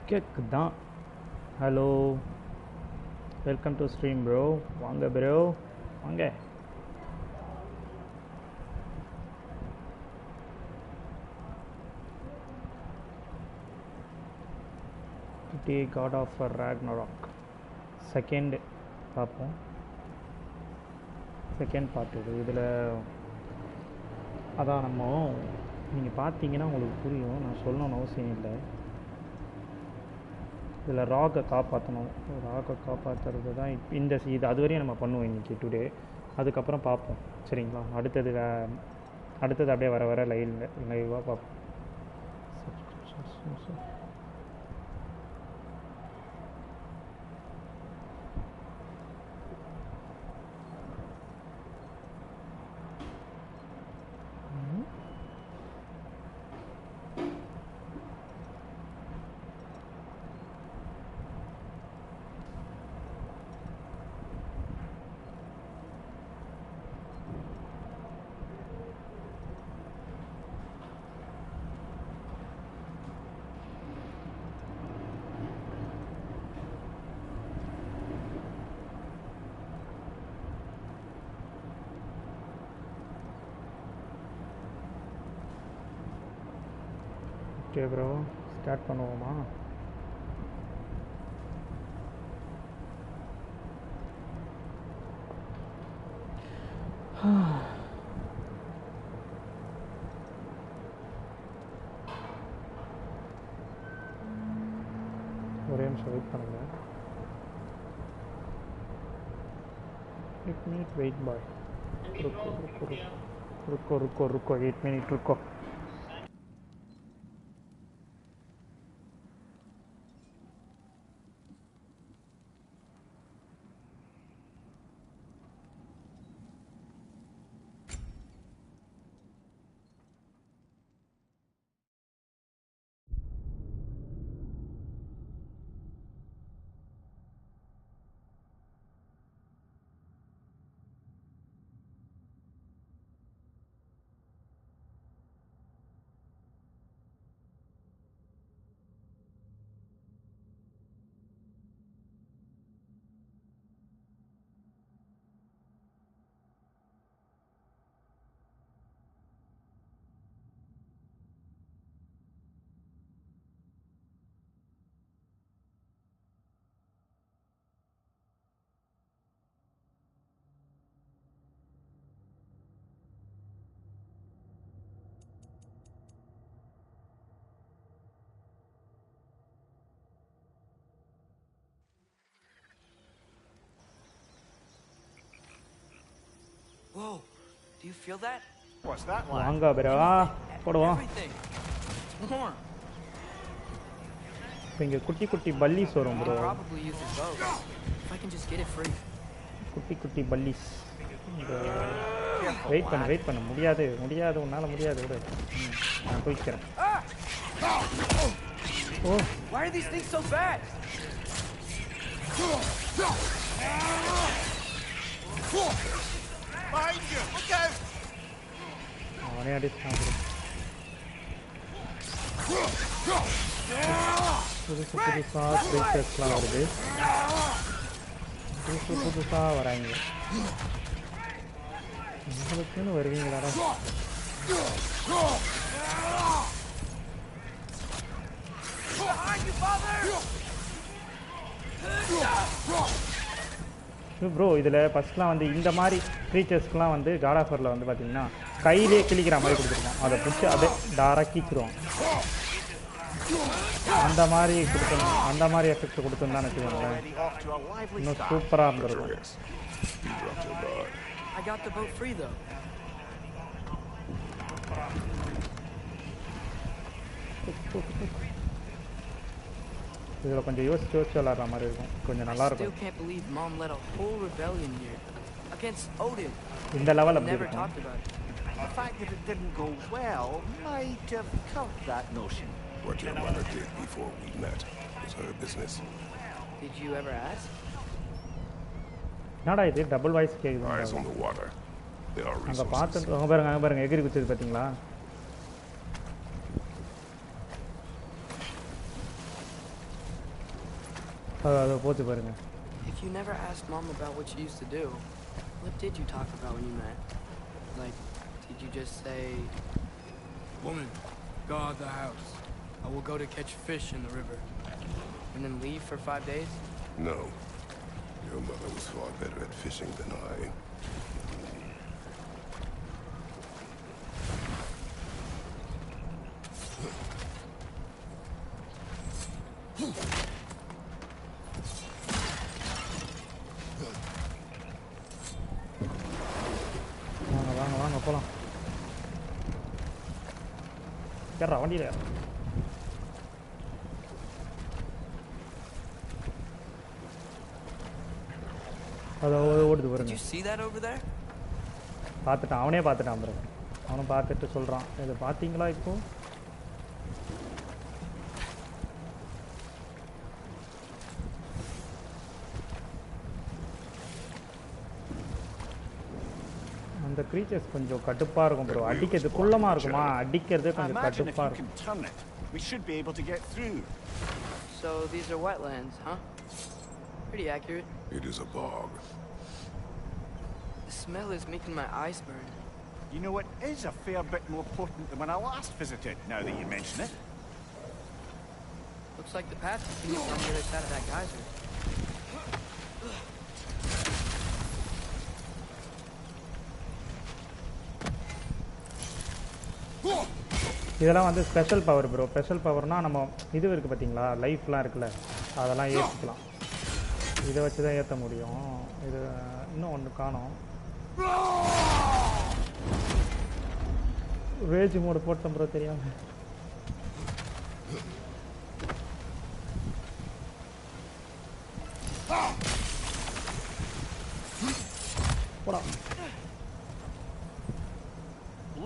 கேக்குதா? Hello, welcome to stream bro. வாங்க bro, வாங்க. The God of Ragnarok second பார்ப்போம். செகண்ட் பார்ட் இதில் அதான் நம்ம நீங்கள் பார்த்தீங்கன்னா உங்களுக்கு புரியும், நான் சொல்லணும்னு அவசியம் இல்லை. இதில் ராகை காப்பாற்றணும். ராகை காப்பாற்றுறது தான் இந்த இது அதுவரையும் நம்ம பண்ணுவோம் இன்றைக்கி டுடே. அதுக்கப்புறம் பார்ப்போம் சரிங்களா. அடுத்தது அப்படியே வர வர லைவாக பார்ப்போம். ஓகே ப்ரோ, ஸ்டார்ட் பண்ணுவோமா? ஒரே நிமிஷம் வெயிட் பண்ணுங்க. एक मिनट वेट बॉय, रुको रुको रुको रुको रुको 8 मिनट रुको. Whoa, do you feel that? What's that like? வாங்க ப்ரோ, போடுவோம். இப்போ இங்கே குட்டி குட்டி பல்லிஸ் வரும் ப்ரோ. குட்டி குட்டி பல்லிஸ். வெயிட் பண்ண முடியாது உன்னால் முடியாது விட. நான் போய்க்கிறேன். ஓ, why are these things so bad? அவனே அடிச்சான். புதுசாக க்ரீச்சர்ஸ்லாம் வருது. புதுசாக வராங்க. உங்களுக்குன்னு வருவீங்களாடா? ப்ரோ இதில் ஃபஸ்ட்லாம் வந்து இந்த மாதிரி க்ரீச்சர்ஸ்க்கெலாம் வந்து காட் ஆஃப் வாரில் வந்து பார்த்திங்கன்னா கையிலே கிளிக்கிற மாதிரி கொடுத்துருக்கோம். அதை பிடிச்சி அதை டாராக கீச்சிருவோம். அந்த மாதிரி கொடுத்துருந்தோம், அந்த மாதிரி எஃபெக்ட் கொடுத்துருந்தான்னு வச்சுக்கோங்களேன், இன்னும் சூப்பராக இருந்திருக்கும். இதில் கொஞ்சம் யோசிச்சு விளாட்ற மாதிரி இருக்கும், கொஞ்சம் நல்லா இருக்கும். இந்த லெவல் அப்படி இருக்கும். The fact that it didn't go well might have covered that notion. What your mother did before we met was her business. Did you ever ask? என்னடா இது டபுள் வாய்ஸ் கேக்குது? Eyes on the water. They are அங்க resources. பாருங்க பாருங்க எகிரி குச்சது பாத்தீங்களா? அது போச்சு பாருங்க. If you never asked Mom about what you used to do, what did you talk about when you met? Like, did you just say, "Woman, guard the house. I will go to catch fish in the river," and then leave for 5 days? No. Your mother was far better at fishing than I. வாங்க போலாம். ஏறா வண்டியில. அது ஓடுது பாருங்க. Did you see that over there? பார்த்துட்டான், அவனே பார்த்துட்டான் பாருங்க. அவனும் பார்த்துட்டு சொல்றான், இதை பார்த்தீங்களா இப்போ? அந்த creatures கொஞ்சம் கடுப்பா இருக்கும் bro. அடிக்கிறது குள்ளமா இருக்குமா? அடிக்கிறது கொஞ்சம் கடுப்பா இருக்கும். We should be able to get through. So these are wetlands, huh? Pretty accurate. It is a bog. The smell is making my eyes burn. You know, it is a fair bit more potent than when I last visited, now that you mention it. Looks like the path continues on the other side of that geyser. இதெல்லாம் வந்து special power bro. Special பவர்னால் நம்ம இது இருக்குது பார்த்தீங்களா, லைஃப்லாம் இருக்குல்ல, அதெல்லாம் ஏற்றிக்கலாம். இதை வச்சு தான் ஏற்ற முடியும். இது இன்னும் ஒன்று காணோம். ரேஜ் மோடு போட்டோம் ப்ரோ, தெரியாம. போடா.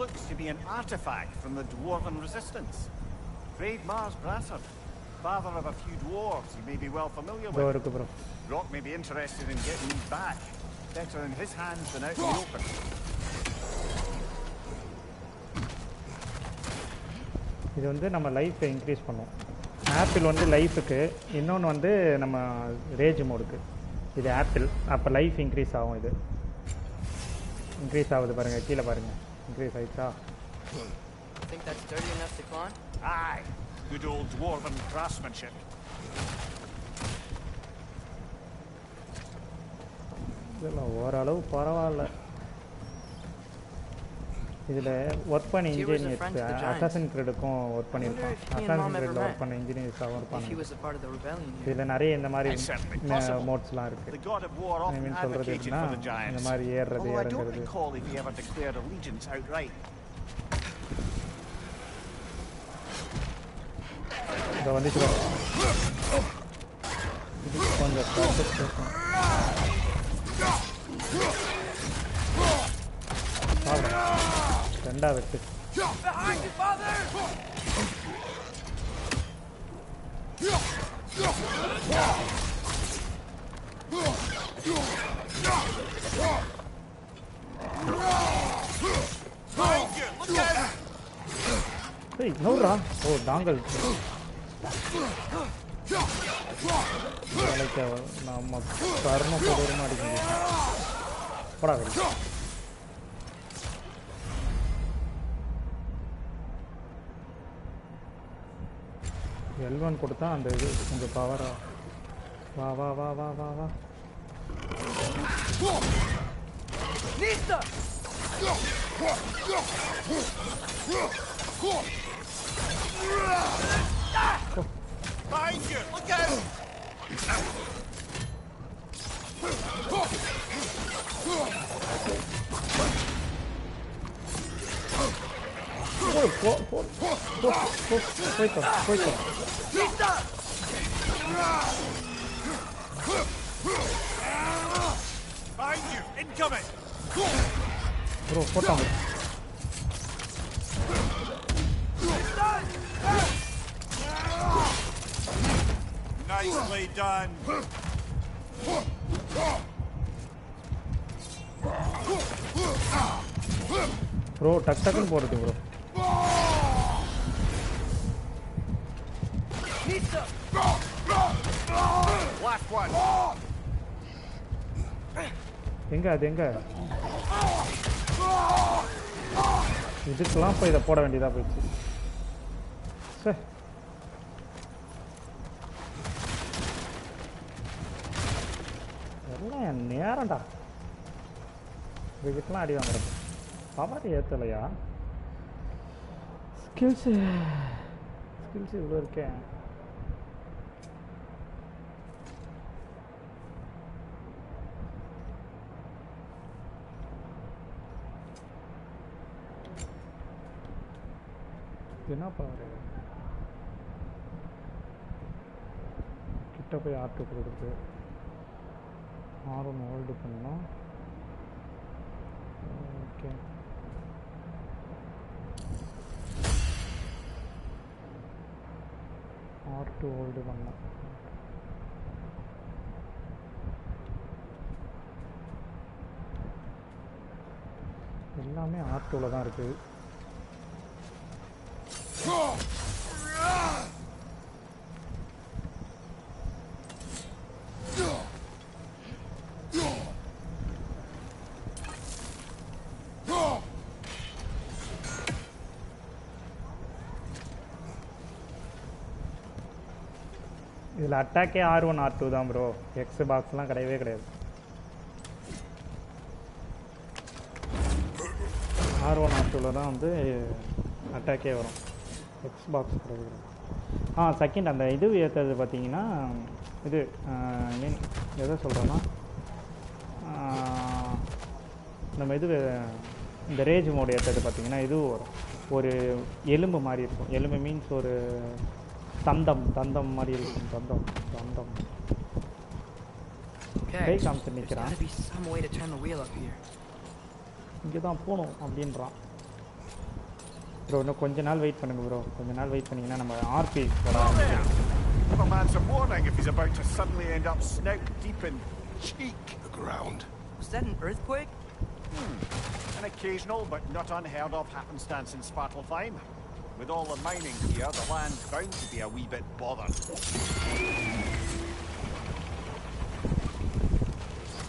Looks to be an artifact from the Dwarven resistance. Great Mars Brassard, father of a few dwarves you may be well familiar with. Rock may be interested in getting these back. Better in his hands than out in the open. இது வந்து நம்ம லைஃப்பை increase பண்ணும். Apple வந்து லைஃபுக்கு, இன்னொன்று வந்து நம்ம ரேஜ் மோடுக்கு. இது ஆப்பிள், அப்போ லைஃப் இன்க்ரீஸ் ஆகும். இது இன்க்ரீஸ் ஆகுது பாருங்கள், கீழே பாருங்கள், இன்க்ரீஸ் ஆயிடுச்சா? Think that's sturdy enough to climb? Aye, good old Dwarven craftsmanship. இதெல்லாம் ஓரளவு பரவாயில்ல. இதில் ஒர்க் பண்ண இன்ஜினியர்ஸ் அசாசின் கிரீடுக்கும் ஒர்க் பண்ணியிருப்பான். அசாசின் கிரீடில் ஒர்க் பண்ண இன்ஜினியர்ஸாகவும் இருப்பாங்க. இதில் நிறைய இந்த மாதிரி மோட்ஸ்லாம் இருக்குது. ஐ மீன் சொல்கிறது எப்படின்னா, இந்த மாதிரி ஏறுறது இறங்குறது. இதை வந்துச்சு கொஞ்சம் ரெண்டா வெட்டு. ஏய் நோரா. ஓ டாங்கல். நம்ம கர்ம கொடூரமாக அடிக்கணும். போடா வெளியே. L1 கொடுத்தா அந்த இது கொஞ்சம் பவரா. வா வா வா வா வா வா. Behind you! Look out! போய்க்கோ. Behind you! Incoming! Bro, போட்டாங்க. Nicely done. Bro, டக்குன்னு போறது bro. Last எங்கே அது எங்கே? இதுக்கெல்லாம் போய் இதை போட வேண்டியதாக போயிடுச்சு. சே எல்லாம் என் நேரம்டா. இதுக்கெல்லாம் அடி வாங்குறது. பவர் ஏற்றலையா? ஸ்கில்ஸு இவ்வளோ இருக்கேன். என்ன பாரு கிட்ட போய் ஆட்டு கொடுக்குறது. R1 ஹோல்டு பண்ணலாம். ஓகே R2 ஹோல்டு பண்ணலாம். எல்லாமே R2ல தான் இருக்குது. இதில் அட்டாக்கே R1 R2 தான் ப்ரோ. எக்ஸ் பாக்ஸ்லாம் கிடையவே கிடையாது. R1 R2ல தான் வந்து அட்டாக்கே வரும். எக்ஸ் பாக்ஸ் கிடையாது. செகண்ட் அந்த இது ஏற்றது பார்த்தீங்கன்னா இது மீன் எதை சொல்கிறோன்னா நம்ம இது இந்த ரேஜ் மோடு ஏற்றது பார்த்தீங்கன்னா இதுவும் வரும். ஒரு எலும்பு மாதிரி இருக்கும். எலும்பு மீன்ஸ் ஒரு தந்தம் மாதிரி இருக்கும். தந்தம் கை காமிச்சு நிற்கிறான். இங்கே தான் போகணும் அப்படின்றான். ப்ரோ இன்னும் கொஞ்ச நாள் வெயிட் பண்ணுங்க ப்ரோ. கொஞ்ச நாள் வெயிட் பண்ணிங்கன்னா நம்ம ஆர்பி போடலாம். Give a man some warning if he's about to suddenly end up snout deep in cheek. The ground. Was that an earthquake? An occasional but not unheard of happenstance in Svartalfheim. With all the mining here, the land's bound to be a wee bit bothered.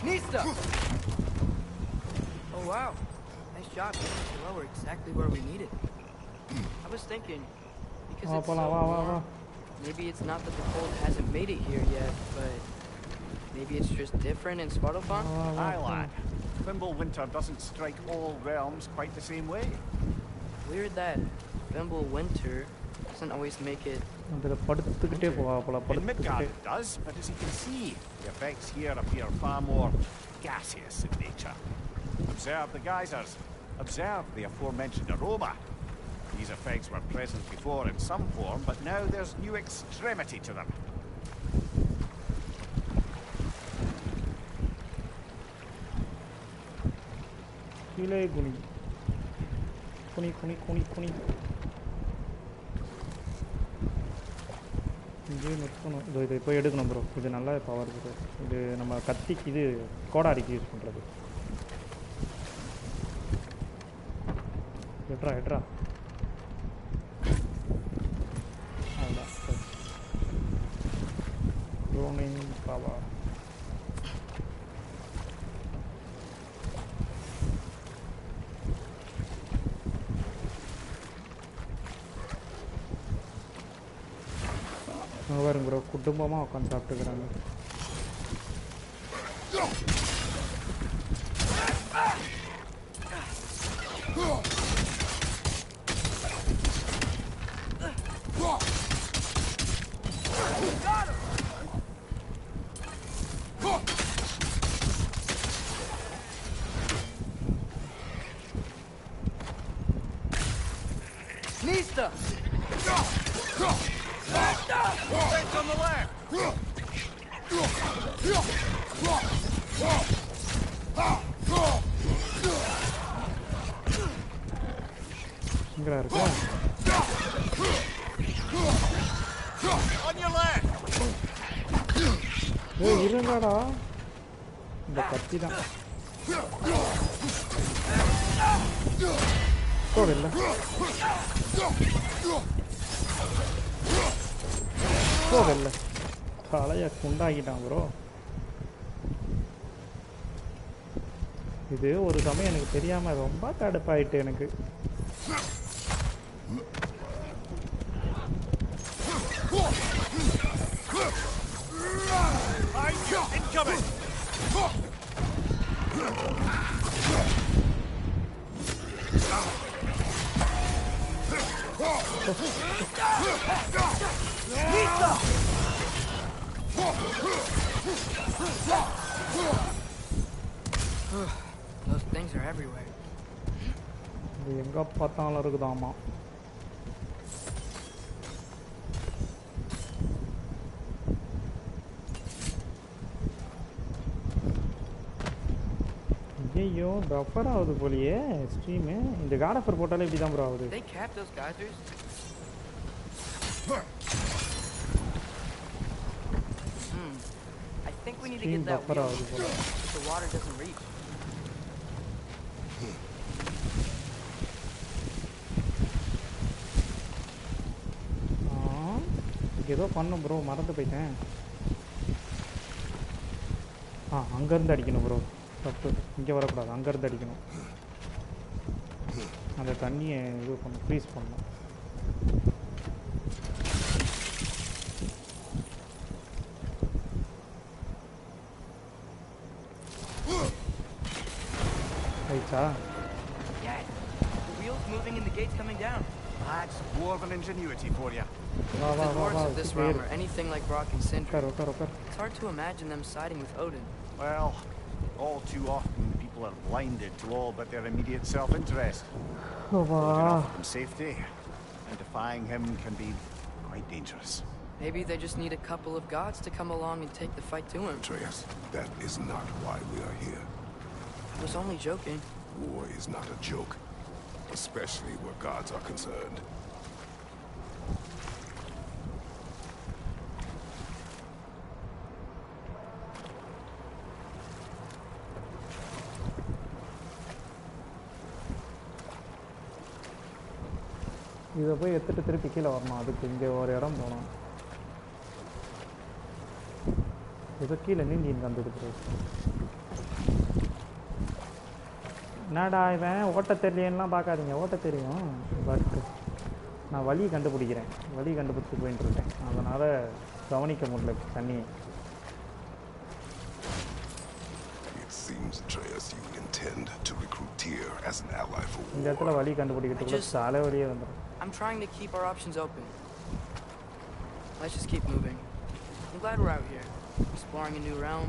Nista! Oh wow, nice job. Well, we're exactly where we need it. I was thinking, because it's so warm, maybe it's not that the cold hasn't made it here yet, but maybe it's just different in Svartalfheim? Aye, lad. Thimble winter doesn't strike all realms quite the same way. Weird that Thimble winter doesn't always make it. In Midgard it does, but as you can see, the effects here appear far more gaseous in nature. Observe the geysers. Observe the aforementioned aroma. These effects were present before in some form, but now there's new extremity to them. குனி இங்கே நிற்கணும். இது போய் எடுக்கணும் bro. இது நல்லா power இருக்குது. இது நம்ம கத்திக்கு இது கோடாரிக்கு யூஸ் பண்ணுறது. எட்ரா அவ்வளோதான். ரோனிங் பவர். பாருங்க ப்ரோ, குடும்பமாக உட்காந்து சாப்பிட்டுக்கிறாங்க. Nista! Right on the left! இங்கடா இருக்கா? On your left! ஏய் இருங்கடா. இந்த கத்தி தான். போடல. போடல. தலையை குண்டாக்கிட்டான் ப்ரோ. இது ஒரு சமயம் எனக்கு தெரியாம ரொம்ப கடுப்பாயிட்டு எனக்கு. Those things are everywhere. இது எங்க பார்த்தாலும் இருக்குதாமா. ஐயோ பஃபர் ஆகுது போலியே ஸ்ட்ரீம். இந்த காட் ஆஃபர் போட்டாலே இப்படி தான் ப்ரோ ஆகுது. They cap those geysers. I think we need to get that wheel so the water doesn't reach. ஏதோ பண்ணும் ப்ரோ, மறந்து போயிட்டேன். அங்கேருந்து அடிக்கணும் ப்ரோ. தப்பு, இங்கே வரக்கூடாது, அங்கேருந்து அடிக்கணும். அந்த தண்ணியை இது பண்ணணும், ஃப்ரீஸ் பண்ணணும். ஆயிடுச்சா? The wheel's moving and the gate's coming down. That's dwarven ingenuity for you. வா The வா வா dwarves வா. of this realm are anything like Brock and Sindri. உட்கார். It's hard to imagine them siding with Odin. Well, all too often people are blinded to all but their immediate self-interest. Odin offered them safety, and defying him can be quite dangerous. Maybe they just need a couple of gods to come along and take the fight to him. Atreus, that is not why we are here. I was only joking. War is not a joke, especially where gods are concerned. இதை போய் எடுத்துட்டு திருப்பி கீழே வரணும். அதுக்கு இங்கே ஒரு இடம் போகணும். இதை கீழே நீந்தி வந்தது ப்ரோ. என்னடா இவன் ஓட்ட தெரியலன்னா பார்க்காதீங்க, ஓட்ட தெரியும். பட் நான் வழி கண்டுபிடிக்கிறேன், வழி கண்டுபிடிச்சி போயிட்டு இருக்கேன். அதனால் கவனிக்க முடியல தண்ணி. It seems, Atreus, you intend to recruit Tyr as an ally for war. இந்த இடத்துல வழி கண்டுபிடிக்கிறதுக்குள்ள தலைவலியே வந்துடும். I'm trying to keep our options open. Let's just keep moving. I'm glad we're out here, exploring a new realm.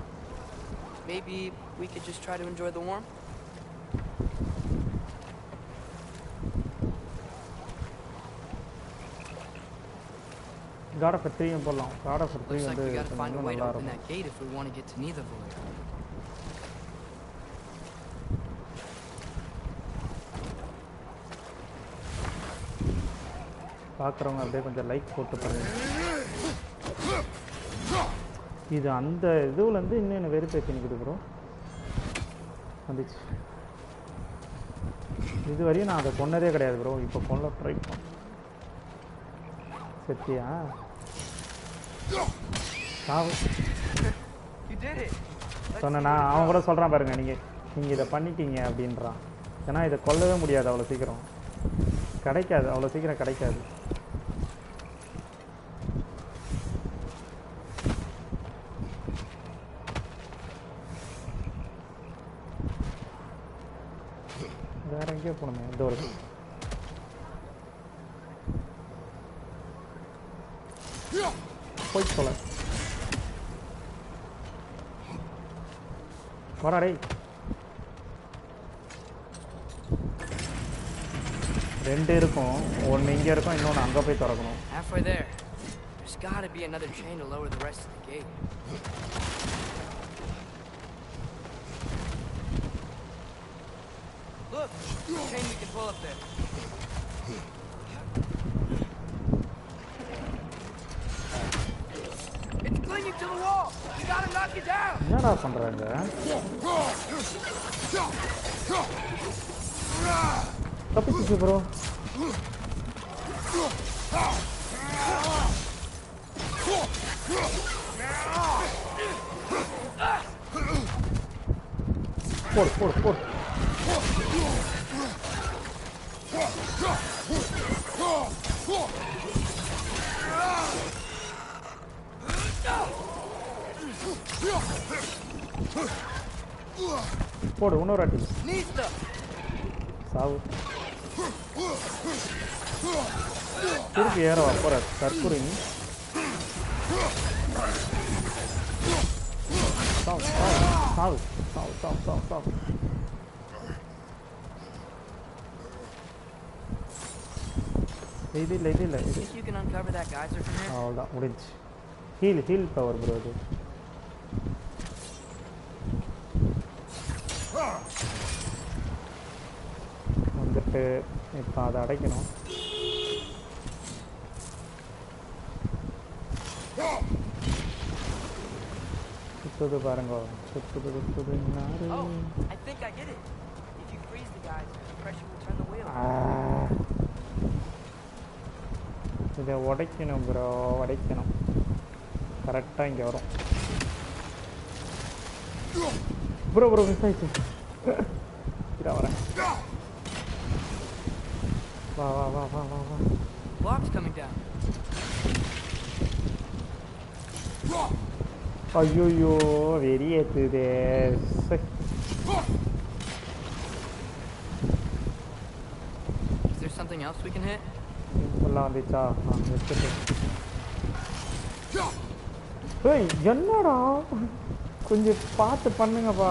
Maybe we could just try to enjoy the warmth. God of War 3 போடலாம். God of War 3 Looks like வந்து we gotta find a way to நல்லா open இருக்கும். that gate if we want to get to Nidavellir. பார்க்குறவங்க அப்படியே கொஞ்சம் like போட்டு பாருங்க. இது அந்த இதுலேருந்து இன்னும் என்ன வெறுப்பேற்றி நிற்குது ப்ரோ. வந்துச்சு. இது வரையும் நான் அதை கொன்னதே கிடையாது ப்ரோ. இப்போ கொல்ல ட்ரை பண்ண சத்தியா சொன்னேன் நான். அவன் கூட சொல்கிறான் பாருங்க, நீங்கள் இதை பண்ணிட்டீங்க அப்படின்றான். ஏன்னா இதை கொல்லவே முடியாது அவ்வளோ சீக்கிரம், கிடைக்காது, அவ்வளோ சீக்கிரம் கிடைக்காது. வேற எங்கேயோ போகணுமே. இந்த ஒரு போய் சொல்ல வராடே. ரெண்டு இருக்கும், ஒன்று இங்கே இருக்கும், இன்னொன்று அங்கே போய் திறக்கணும். Halfway there. There's gotta be another chain to lower the rest of the gate. Look, the chain we can pull up there. It's clinging to the wall. We gotta knock it down. என்னடா பண்றாங்க? தப்பிச்சு bro. போடு போடு போடு. போடு இன்னொரு அடி சாவு திருப்பி ஏறவா போற தற்கொலை நீ சாவு சாவு சாவு சாவு சாவு சாவு இது இல்லை இது இல்லை இது அவ்வளோதான் முடிஞ்சு ஹீல் பவர் ப்ரோ அது வந்துட்டு இப்போ அதை அடைக்கணும் சுத்துது பாருங்க சுத்துது இதை உடைக்கணும் ப்ரோ உடைக்கணும் கரெக்டாக இங்கே வரும் ப்ரோ மிஸ் ஆயிடுச்சு இதா வரேன் வா வா வா வா வா வா Block's coming down. ஐயோ வெறி ஏத்துதே Is there something else we can hit? ஃபுல்லாக வந்துச்சா வச்சுட்டு ஏய் என்னடா கொஞ்சம் பார்த்து பண்ணுங்கப்பா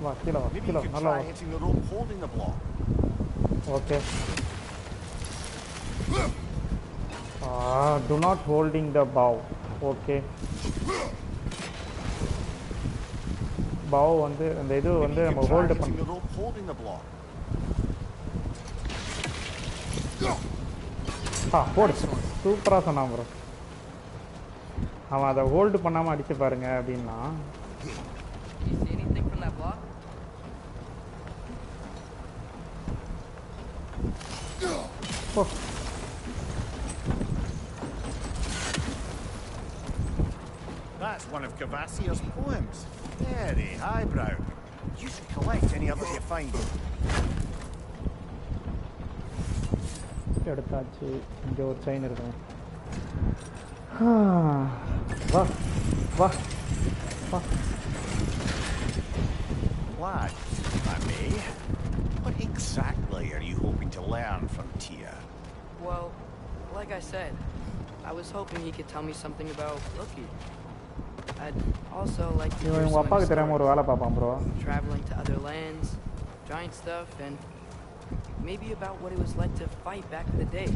வா கீழே வா கீழே நல்லா okay do not holding the bow okay bow வந்து அந்த இது வந்து நம்ம ஹோல்ட் பண்ணணும் போடு சூப்பராக சொன்னான் ப்ரோ அவன் அதை ஹோல்டு பண்ணாமல் அடிச்சு பாருங்க அப்படின்னா That's one of Cavassia's poems. Very highbrow. You should collect any others you find. எடுத்தாச்சு இங்கே ஒரு செயின் இருக்கும் வா வா வா Lad, if I may, what exactly are you hoping to learn from Tia? Well, like I said, I was hoping he could tell me something about Loki. I'd also like to hear some stories, traveling to other lands, giant stuff, and maybe about what it was like to fight back in the day.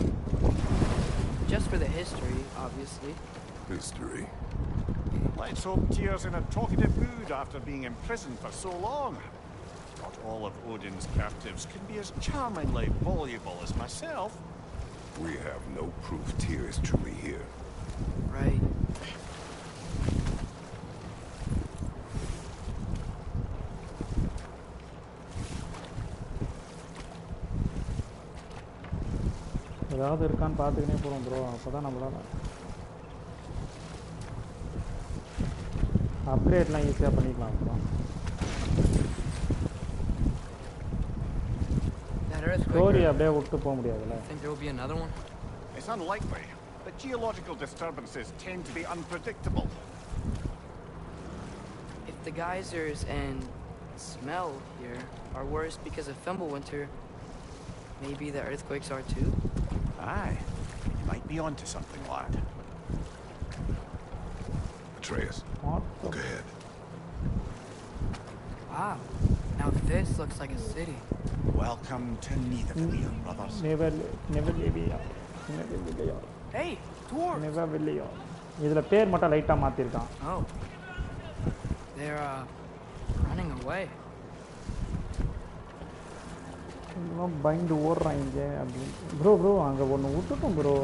Just for the history, obviously. History? Let's hope Tyr's in a talkative mood after being imprisoned for so long. Not all of Odin's captives can be as charmingly voluble as myself. We have no proof Tyr is truly here. Right. ஏதாவது இருக்கான்னு பார்த்துக்கினே போகிறோம் bro அப்போ தான் நம்மளால் அப்கிரேட்லாம் ஈஸியாக பண்ணிக்கலாம் அப்புறம் story அப்படியே விட்டு போக முடியாதுல்ல It's unlikely, but geological disturbances tend to be unpredictable. If the geysers and smell here are worse because of Fimbulwinter, maybe the earthquakes are too? Aye, you might be onto something, lad. Atreus, look ahead. Wow, now this looks like a city. Welcome to Nidavellir, brothers. Never Hey, dwarves! Never இதில் பேர் மட்டும் லைட்டாக மாற்றிருக்கான். Oh, they're running away. எல்லாம் பயந்து ஓடுறாங்க அப்படின்னு bro அங்கே ஒன்று விட்டுட்டோம் bro.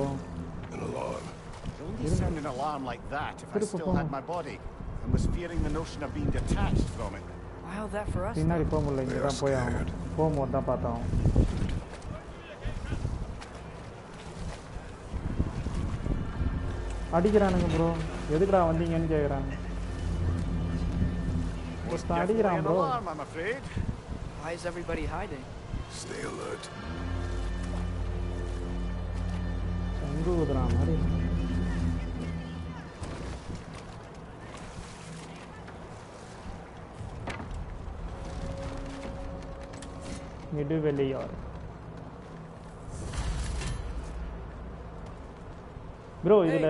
It only sound an alarm like that if I still had my body and was fearing the notion of being detached from it. Why all that for us? பின்னாடி போக முடியல, இங்கே தான் போய் ஆகும். போகும்போது தான் பார்த்தோம். அடிக்கிறானுங்க ப்ரோ, எதுக்குடா வந்தீங்கன்னு கேட்குறாங்க. அடிக்கிறான் bro. Why is everybody hiding? Stay alert. சங்கு ஊதுறா மாதிரி. நெடுவெளியார். Bro, இதுல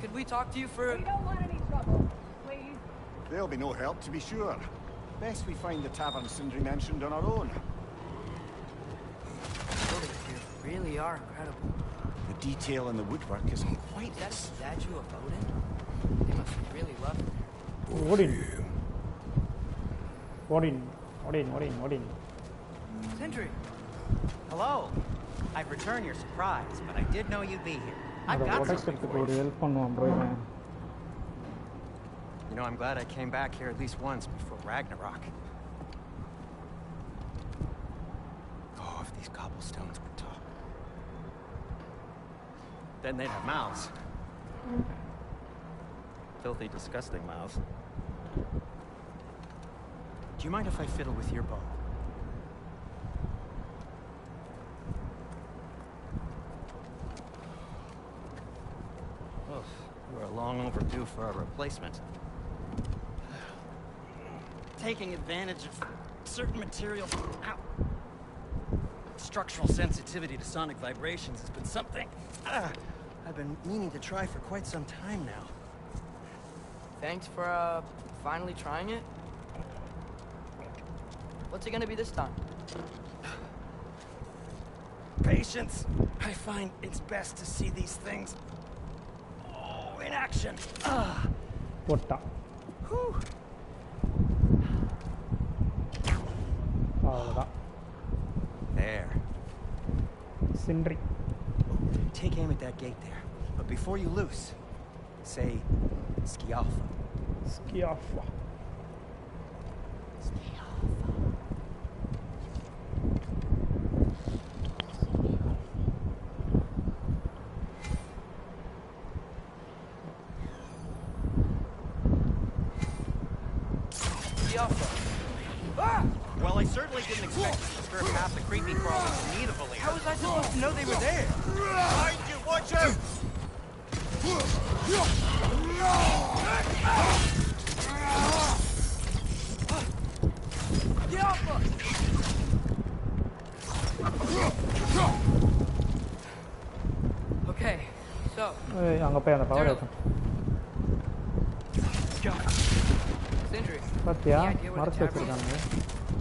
Could we talk to you for? We don't want any trouble, please. There'll be no help, to be sure. Best we find the tavern Sindri mentioned on our own. Buildings here really are incredible. The detail in the woodwork is quite... Is that a statue of Odin? They must really love it. Odin. Odin. Sindri. Hello. I've returned your surprise, but I did know you'd be here. I've அத got something உடைக்கிறதுக்கு for ஒரு you. Help பண்ணுவான் bro இவன். You know, I'm glad I came back here at least once before Ragnarok. Oh, if these cobblestones would talk. Then they'd have mouths. Filthy, disgusting mouths. Do you mind if I fiddle with your bow? Oh, we're long overdue for a replacement. Taking advantage of certain materials. Ow. Structural sensitivity to sonic vibrations has been something I've been meaning to try for quite some time now. Thanks for finally trying it. What's it gonna be this time? Patience. I find it's best to see these things in action. போட்டா. அவ்வளவுதான். There. Sindri. Take aim at that gate there. But before you loose, say Skialfa. Skiafa. Well, I certainly didn't expect to disturb half the creepy crawling immediately. How was I supposed to know they were there? Behind you, watch out! Get off us! Okay, so அங்க போய் அந்த power ஏத்தும். Sindri, பாத்தியா any idea where the மரத்து tavern is? வச்சிருக்காங்க.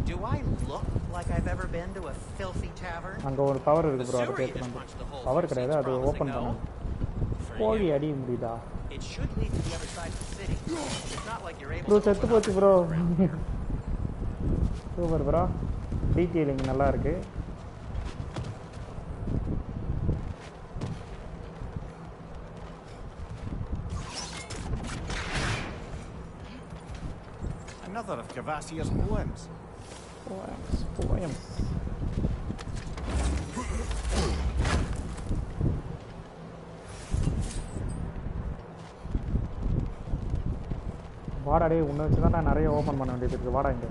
Do I look like I've ever been to a filthy tavern? அங்க ஒரு power இருக்கு ப்ரோ, அது கேட்கணும். பவர் கிடையாது, அது ஓபன் பண்ணணும். கோழி அடி முடியுதா? It should lead to the other side of the city. It's not like you're able bro to செத்து போச்சு ப்ரோ. Super bro. டீடைலிங் நல்லா இருக்கு. Another of Cavassier's poems. Poems. வாடா டேய், உன்னை வச்சு தான் நான் நிறைய ஓப்பன் பண்ண வேண்டியது இருக்குது. வாடா இங்கே.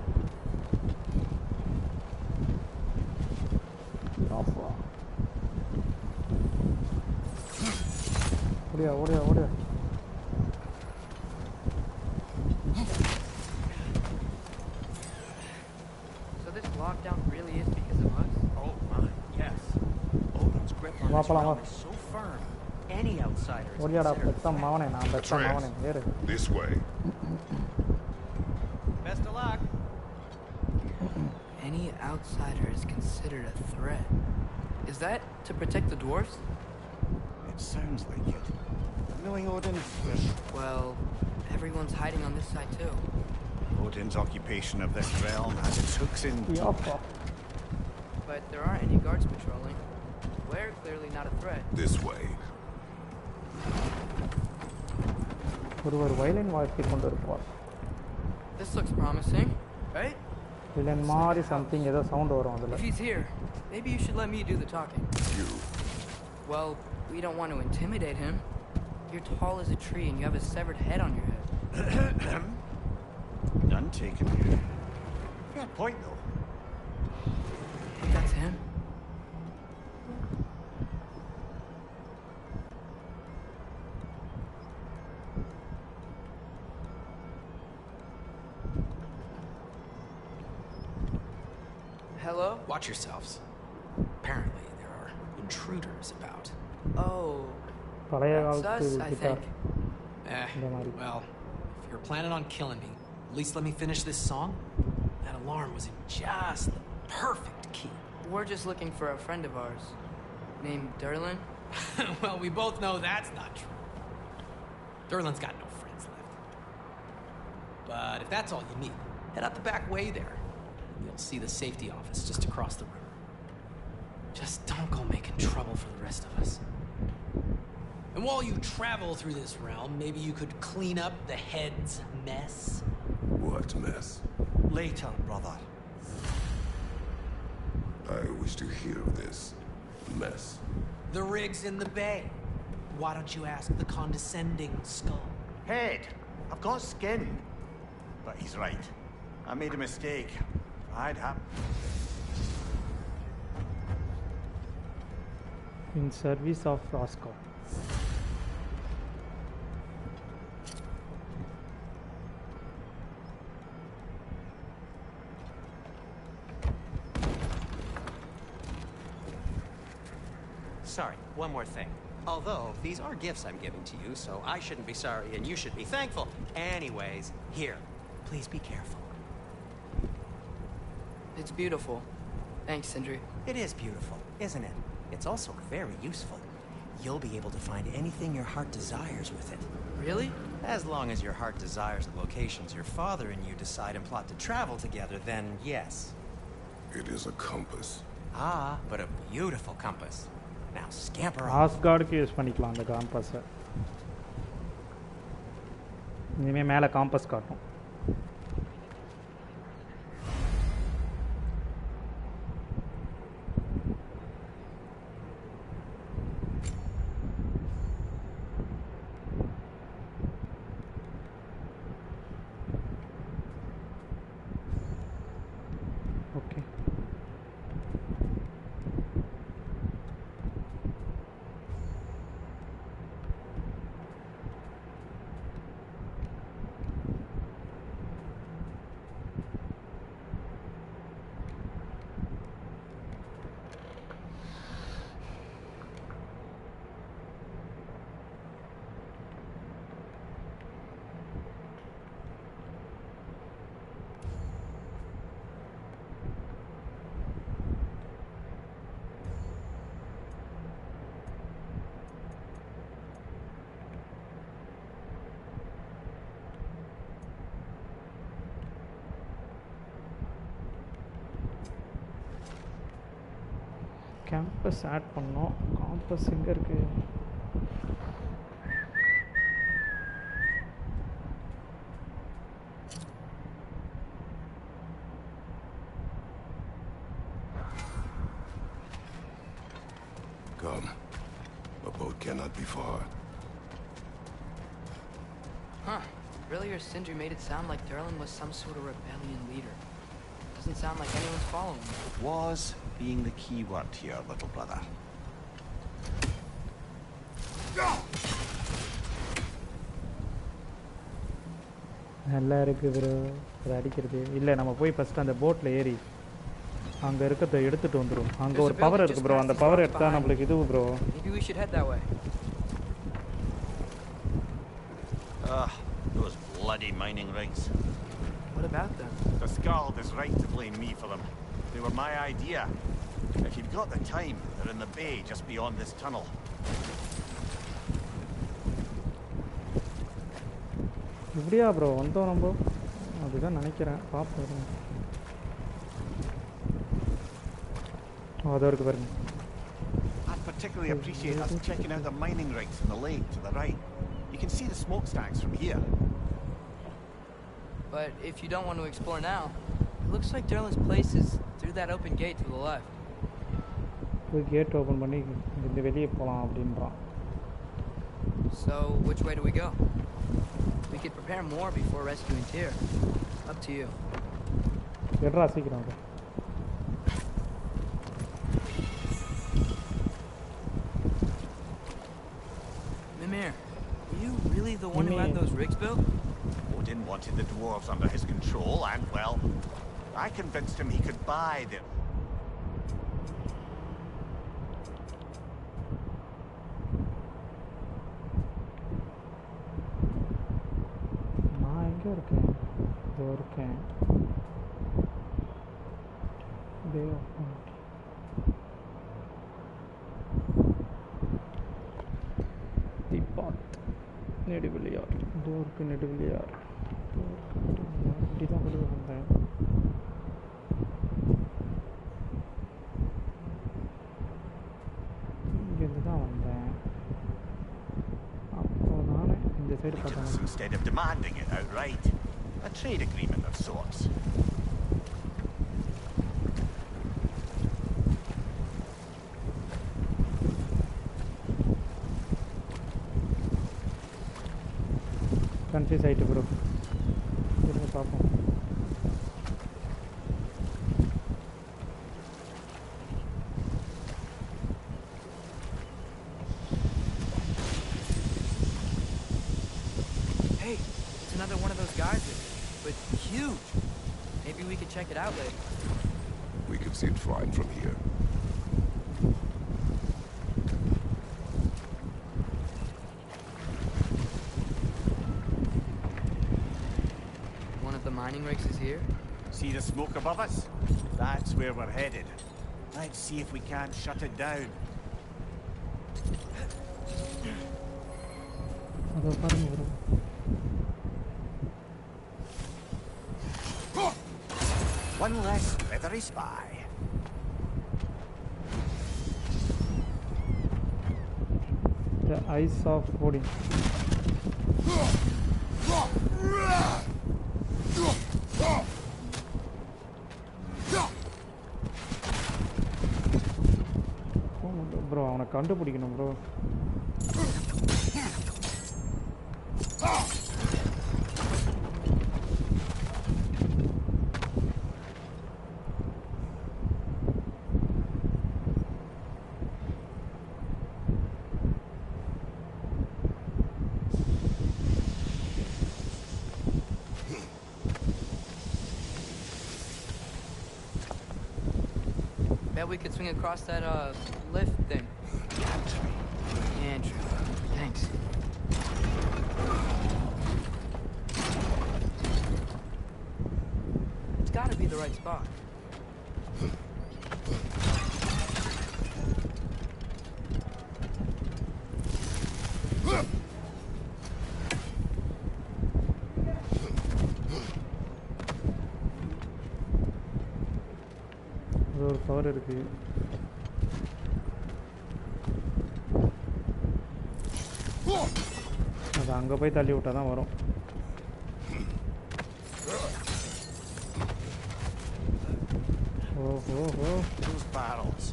ஓடியா ஓடியா ஓடியா. So this lockdown really is because of us? Oh my, yes. Odin's grip on this Wapala, realm is so firm. Any outsider is ஓடியாடா considered பெத்த மாவனே, நான் பெத்த மாவனே. ஏறு. This way. best of luck. Any outsider is considered a threat. Is that to protect the dwarves? It sounds like it. Knowing Odin, Well, everyone's hiding on this side too. Odin's occupation of this realm has its hooks in. Yapa. But there aren't any guards patrolling. We're clearly not a threat. This way. ஒருவர் violin வாழ்க்கை கொண்டு இருப்பார். This looks promising, right? Villain மாதிரி something ஏதோ sound வரும் அதுல. If he's here, maybe you should let me do the talking. You. Well, we don't want to intimidate him. You're tall as a tree and you have a severed head on your head. None taken here. Fair point, though. But that's him? Hello? Watch yourselves. Apparently, there are intruders about. Oh, பழைய that's காலத்து us, I guitar think. Well, if you're planning on killing me, at least let me finish this song. That alarm was in just the perfect key. We're just looking for a friend of ours named Derlin. Well, we both know that's not true. Derlin's got no friends left. But if that's all you need, head out the back way there. You'll see the safety office just across the river. Just don't go making trouble for the rest of us. And while you travel through this realm, maybe you could clean up the head's mess. What mess? Later, brother. I wish to hear of this mess. The rig's in the bay. Why don't you ask the condescending skull? Head! I've got skin. But he's right. I made a mistake. I'd have... In service of Roscoe. Sorry, one more thing. Although, these are gifts I'm giving to you, so I shouldn't be sorry and you should be thankful. Anyways, here, please be careful. It's beautiful. Thanks, Sindri. It is beautiful, isn't it? It's also very useful. You'll be able to find anything your heart desires with it. Really? As long as your heart desires the locations your father and you decide and plot to travel together, then yes. It is a compass. Ah, but a beautiful compass. Now scamper off. ஆஸ்கார்டுக்கு use பண்ணிக்கலாம் அந்த காம்பஸை. இனிமேல் மேலே compass காட்டும். Okay. Compass add பண்ணோம். Compass எங்கே இருக்குது? Come. A boat cannot be far. Huh. Earlier, Sindri made it sound like Derlin was some sort of rebellion leader. Doesn't sound like anyone's following him. Was being the key word here, little brother. நல்லா இருக்குது bro அதை அடிக்கிறது. இல்லை நம்ம போய் first அந்த போட்டில் ஏறி அங்கே இருக்கிறத எடுத்துகிட்டு வந்துடும். அங்கே ஒரு பவர் இருக்குது ப்ரோ. அந்த பவர் எடுத்தால் நம்மளுக்கு இது bro. Maybe we should head that way. Those bloody mining rigs. What about them? The Skald is right to blame me for them. They were my idea. If you've got the time, they're in the bay just beyond this tunnel. இப்படியா bro வந்தோம் நம்ம? அதுதான் நினைக்கிறேன். பார்ப்போம். அதோ இருக்கு பாருங்க. I'd particularly appreciate us checking out the mining rigs in the lake to the right. You can see the smokestacks from here. But if you don't want to explore now, it looks like Derlin's place is through that open gate to the left. போய் gate open பண்ணி இந்த வெளியே போகலாம் அப்படின்றான். So, which way do we go? We could prepare more before rescuing Tyr. Up to you. எட்ரா சீக்கிரம். Mimir, were you really the one who had those rigs built? Odin wanted the dwarves under his control, and, well, I convinced him he could buy them. Instead of demanding it outright, a trade agreement of sorts. Confused ஆயிட்டு bro. இருங்க பாப்போம். Hey, it's another one of those geysers, but huge. Maybe we could check it out later. We can see it fine from here. One of the mining rigs is here. See the smoke above us? That's where we're headed. Let's see if we can't shut it down. One less feathery spy. The eyes of Odin. Bro, அவனை கண்டுபிடிக்கணும் bro. Bet we could swing across that lift thing. Yeah, true. Thanks. It's gotta be the right spot. ஒரு power இருக்கு. அது அங்க போய் தள்ளி விட்டா தான் வரும். Those barrels.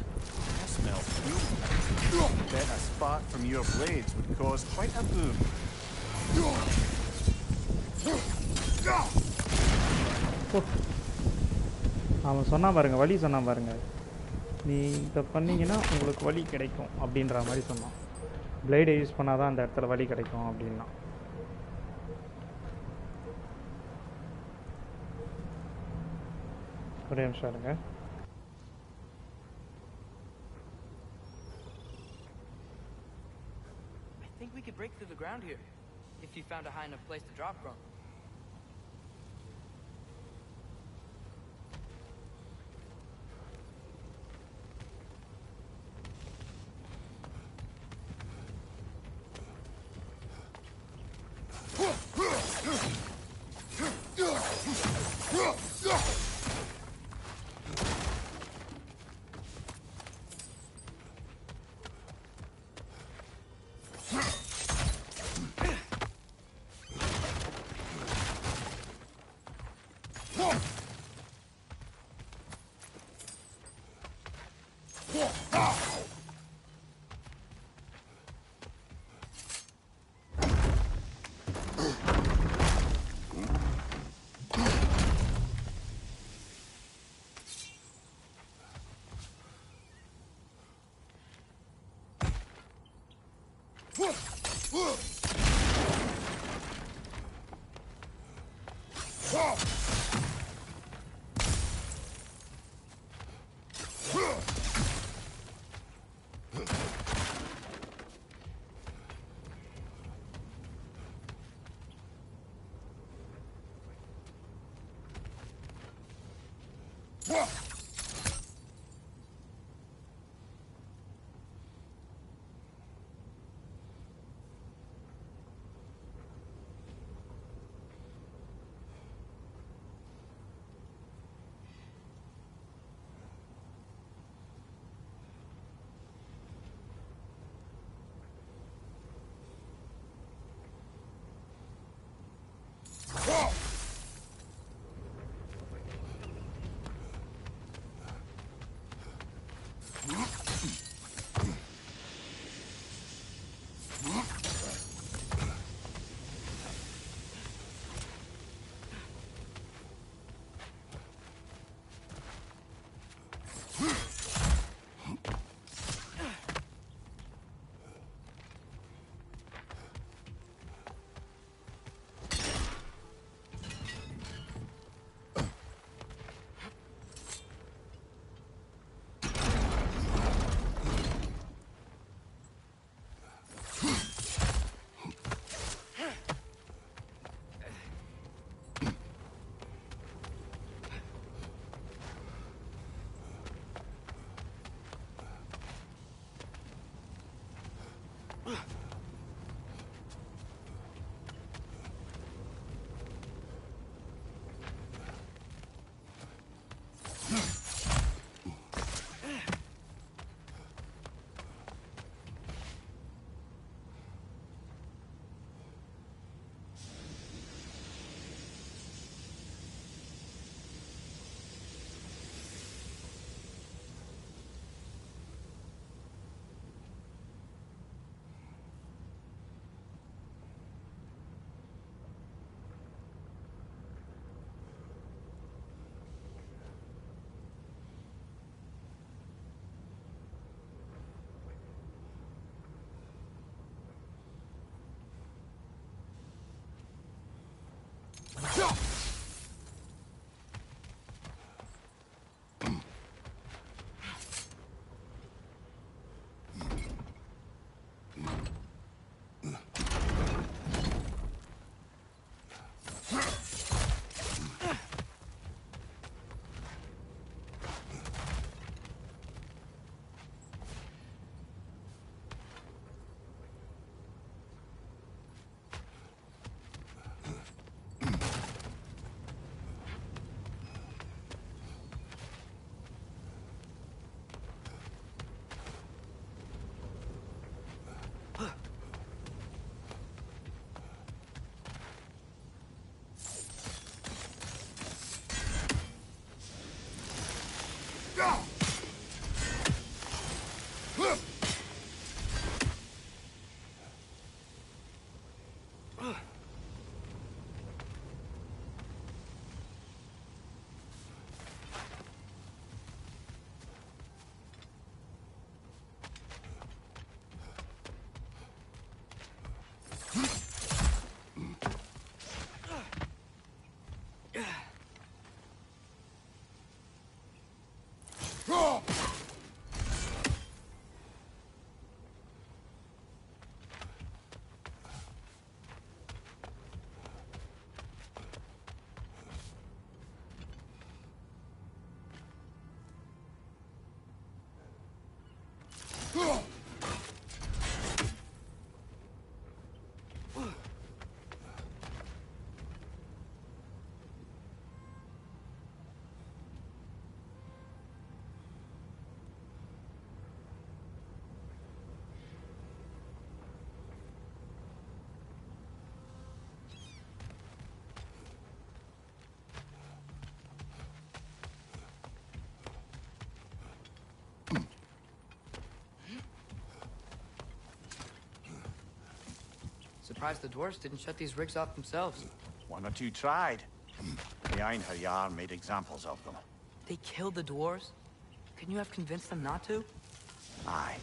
I smell fuel. Bet a spark from your blades would cause quite a boom. அவன் சொன்னான் பாருங்க, வழி சொன்னான் பாருங்க, நீ இதை பண்ணீங்கன்னா உங்களுக்கு வழி கிடைக்கும் அப்படின்ற மாதிரி சொன்னான். பிளேடை யூஸ் பண்ணாதான் அந்த இடத்துல வழி கிடைக்கும் அப்படின்னா. ஒரே நிமிஷம் இருங்க. I think we could break through the ground here if you found a high enough place to drop from. Surprised the dwarves didn't shut these rigs off themselves. One or two tried. The Einherjar made examples of them. They killed the dwarves? Couldn't you have convinced them not to? Aye.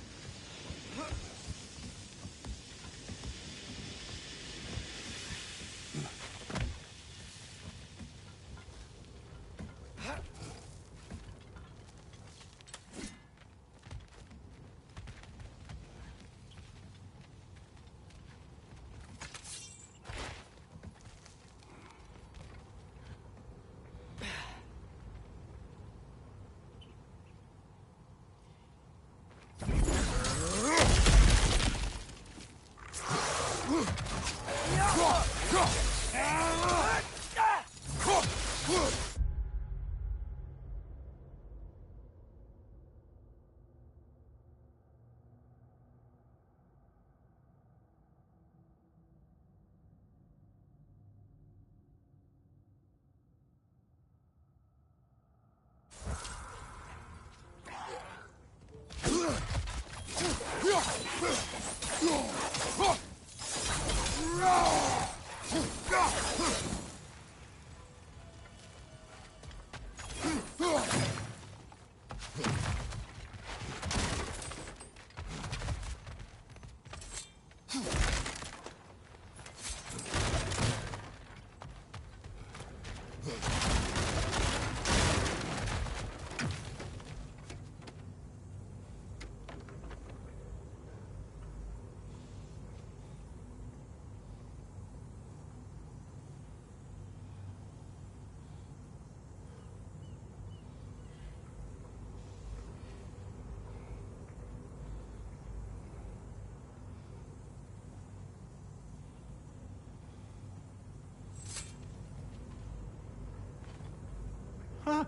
Huh.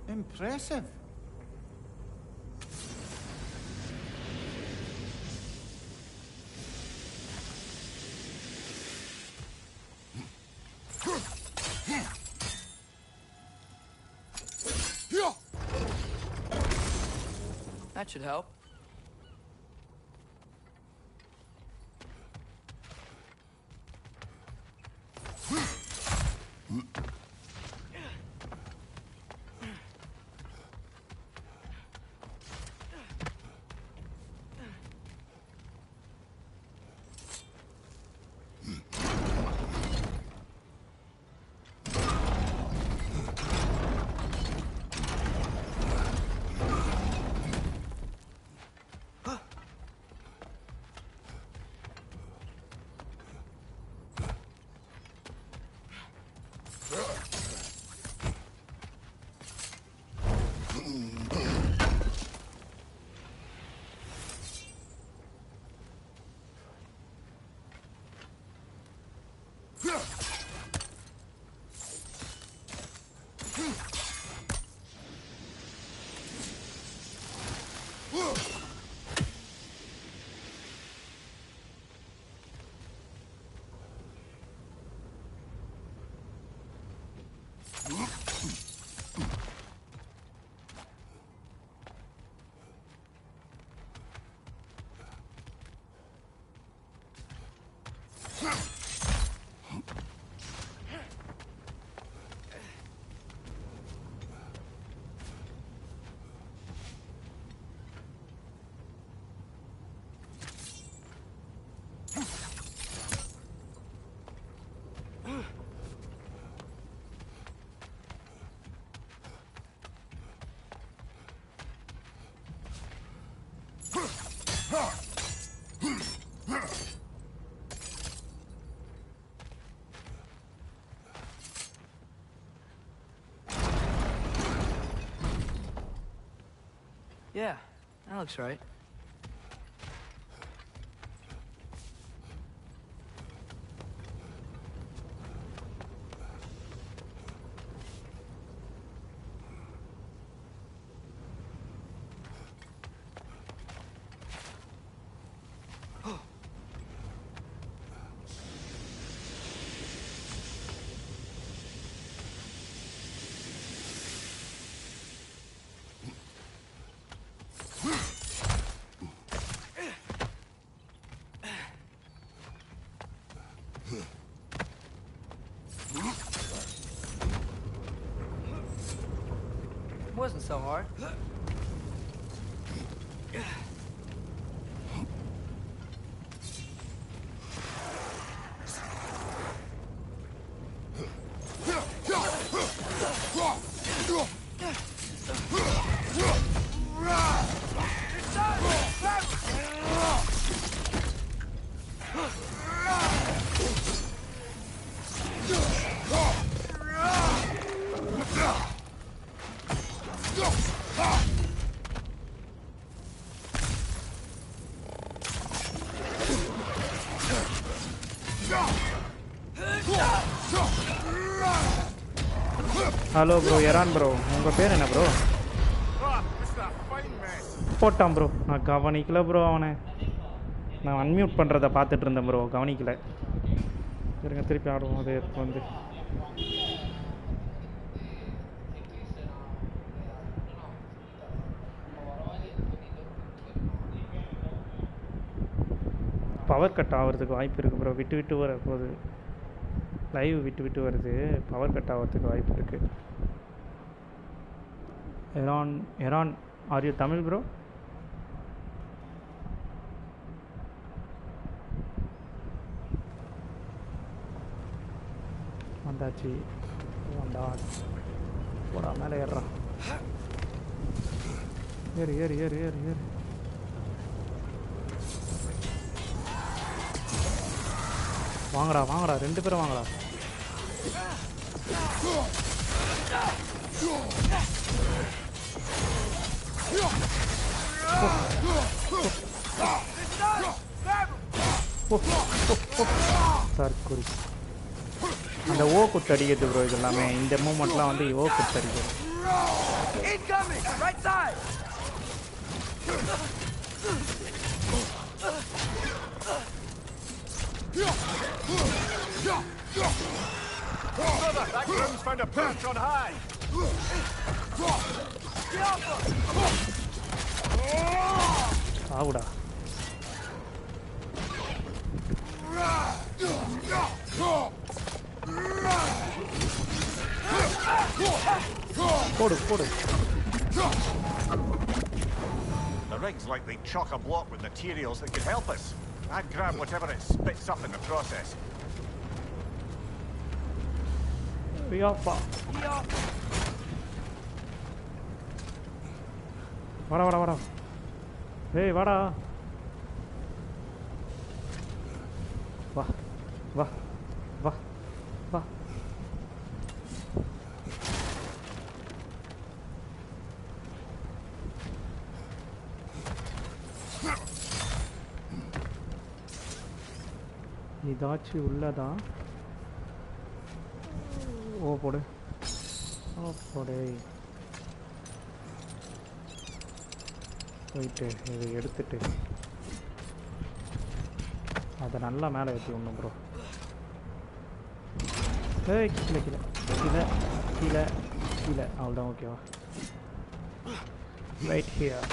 Impressive. That should help. Yeah, that looks right. Wasn't so hard. Hello bro Eran bro உங்கள் பேர் என்ன bro? போட்டான் bro நான் கவனிக்கல bro அவனை. நான் unmute பண்ணுறதை பார்த்துட்டு இருந்தேன் ப்ரோ கவனிக்கல. இருங்க திருப்பி ஆடுவோம். அது வந்து பவர் கட் ஆகிறதுக்கு வாய்ப்பு இருக்குது ப்ரோ. விட்டு விட்டு வர போகுது லைவ், விட்டு விட்டு வருது. பவர் கட் ஆகிறதுக்கு வாய்ப்பு இருக்குது. Eran Eran are you Tamil bro? வந்தாச்சு வந்தா போடா மேலே ஏறுறான். ஏறு ஏறு ஏறு ஏறு ஏறு. வாங்கடா வாங்கடா 2 பேரும் வாங்கடா. தற்குறி அந்த ஓ குத்து அடிக்கிறது ப்ரோ. இது எல்லாமே இந்த மூமெண்ட்லாம் வந்து ஓ குத்து அடிக்கிறது. Brother, that groom's found a perch on high. ஆவுடா. போடு போடு. The rig's likely chock-a-block with materials that could help us. I'd grab whatever it spits up in the process. ஐயாப்பா. வாடா வாடா வாடா. ஏய் வாடா. வா வா வா வா. இதாச்சும் உள்ளதா? ஓ போடு ஓ போடு. போயிட்டு இதை எடுத்துட்டு அதை நல்லா மேலே ஏற்றி விடணும் ப்ரோ. ஏய் கீழே கீழே கீழே கீழே கீழே அவ்வளோதான். ஓகேவா? Right here.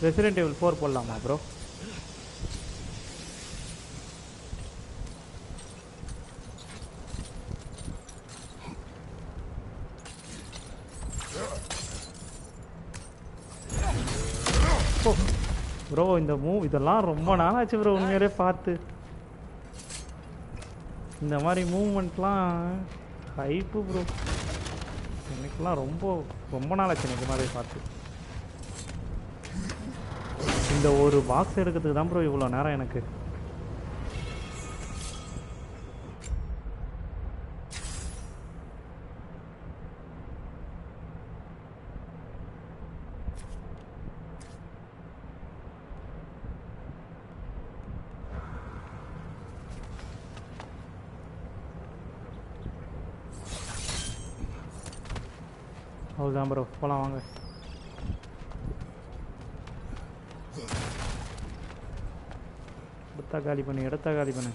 ரெசிடென்ட் எவில் 4 போடலாமா ப்ரோ? ப்ரோ இந்த இதெல்லாம் ரொம்ப நாளாச்சு ப்ரோ உண்மையிலே பார்த்து. இந்த மாதிரி மூவ்மெண்ட்லாம் ஹைப்பு ப்ரோ. எனக்குலாம் ரொம்ப ரொம்ப நாளாச்சு எனக்கு மாதிரி பார்த்து. இந்த ஒரு பாக்ஸ் எடுக்கிறதுக்கு தான் ப்ரோ இவ்வளோ நேரம் எனக்கு. அவ்வளோதான் ப்ரோ போகலாம் வாங்க. எடுத்தா காலி பண்ணு எடுத்தா காலி பண்ணு.